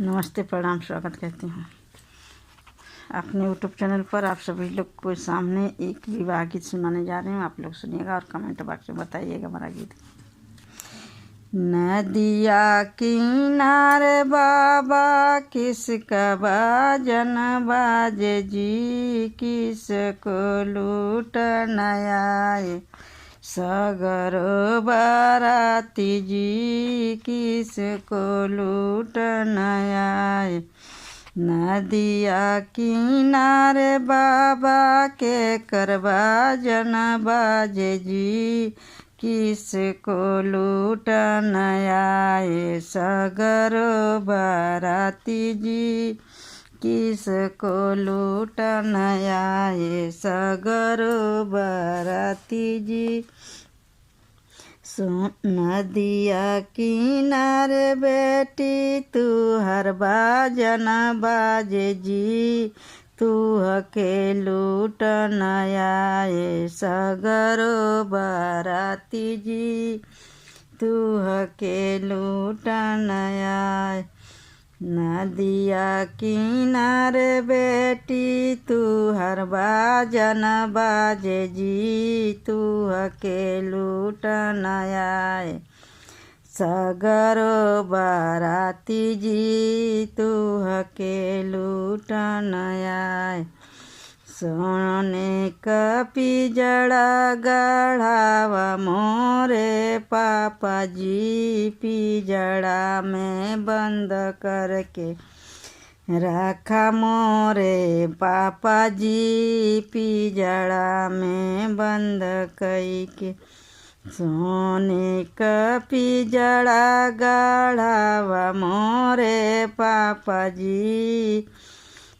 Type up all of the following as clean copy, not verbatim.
नमस्ते, प्रणाम, स्वागत करती हूँ अपने यूट्यूब चैनल पर। आप सभी लोग को सामने एक विवाह गीत सुनाने जा रही हूँ। आप लोग सुनिएगा और कमेंट बॉक्स में बताइएगा हमारा गीत। नदिया किनारे बाबा किसका बाजन बाजे जी, किसको लूट नयाए सगरो बाराती जी, किसको लूट नयाए। नदिया किनारे बाबा के करबा जन बाजे जी, किसको लूट नयाए सगरो बाराती जी, किसको लूट नयाए सगरो बाराती जी। नदिया किनारे बेटी तू हर बाजन बाजे जी, तू के लूट नयाए सगरो बाराती जी, तू के लूट नयाए। नदिया किनारे बेटी तू हर बाजन बाजे जी, तू के लूट नयाए सगरो बाराती जी, तू के लूट नयाए। सोने का पिजड़ा गढ़ावा मोरे पापा जी, पिजड़ा में बंद करके रखा मोरे पापा जी, पिजड़ा में बंद करके। सोने का पिजड़ा गढ़ावा मोरे पापा जी,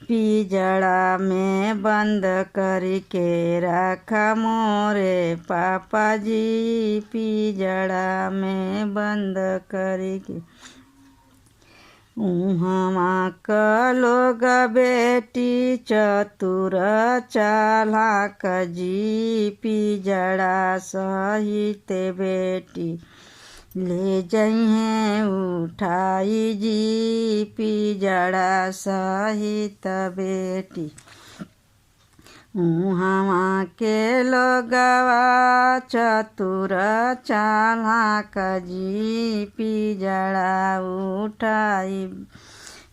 पिजड़ा में बंद करके रखा मोरे पापा जी, पिजड़ा में बंद करके। उहाँ का लोग बेटी चतुर चालाक जी, पिजड़ा सहित बेटी ले जइहे उठाई जी, पिजड़ा सहित बेटी। उहाँ के लोगवा चतुर चालाक जी, पिजड़ा उठाई,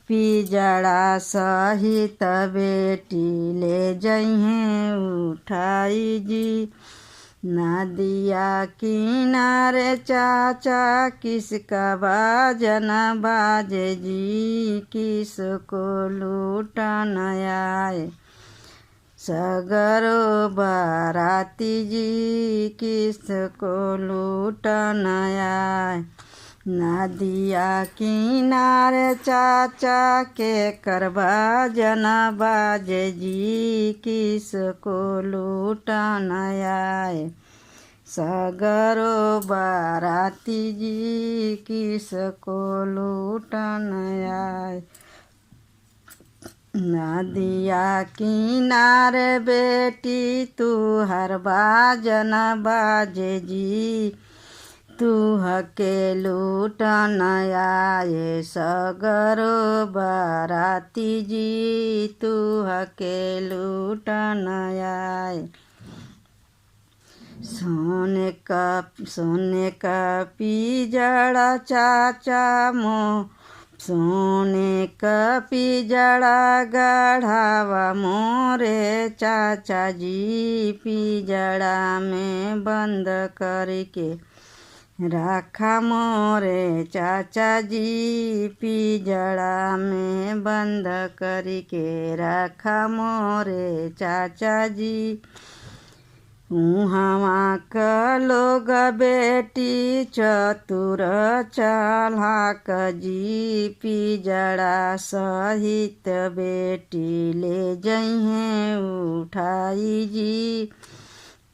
पिजड़ा सहित बेटी ले जइहे उठाई जी। नदिया किनारे चाचा किसका बाजन बाजे जी, किसको लूट नयाए सगरो बाराती जी, किसको लूट नयाए। नदिया किनारे चाचा के करबा जन बाजे जी, किसको लूट नयाए सगरो बाराती जी, किसको लूट नयाए। नदिया किनारे बेटी तू हर बाजन बाजे जी, तू के लूट नयाए सगरो बाराती जी, तू के लूट नयाए। सोने का पिजड़ा चाचा मो, सोने का पिजड़ा गढ़ावा मोरे चाचा जी, पिजड़ा में बंद करके रखा मोरे चाचा जी, पिजड़ा में बंद करके रखा मोरे चाचा जी। उहाँ का लोग बेटी चतुर चालाक जी, पिजड़ा सहित बेटी ले जइहे उठाई जी,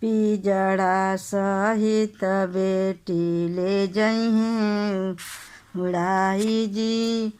पिजड़ा सहित बेटी ले जइहे उड़ाई जी।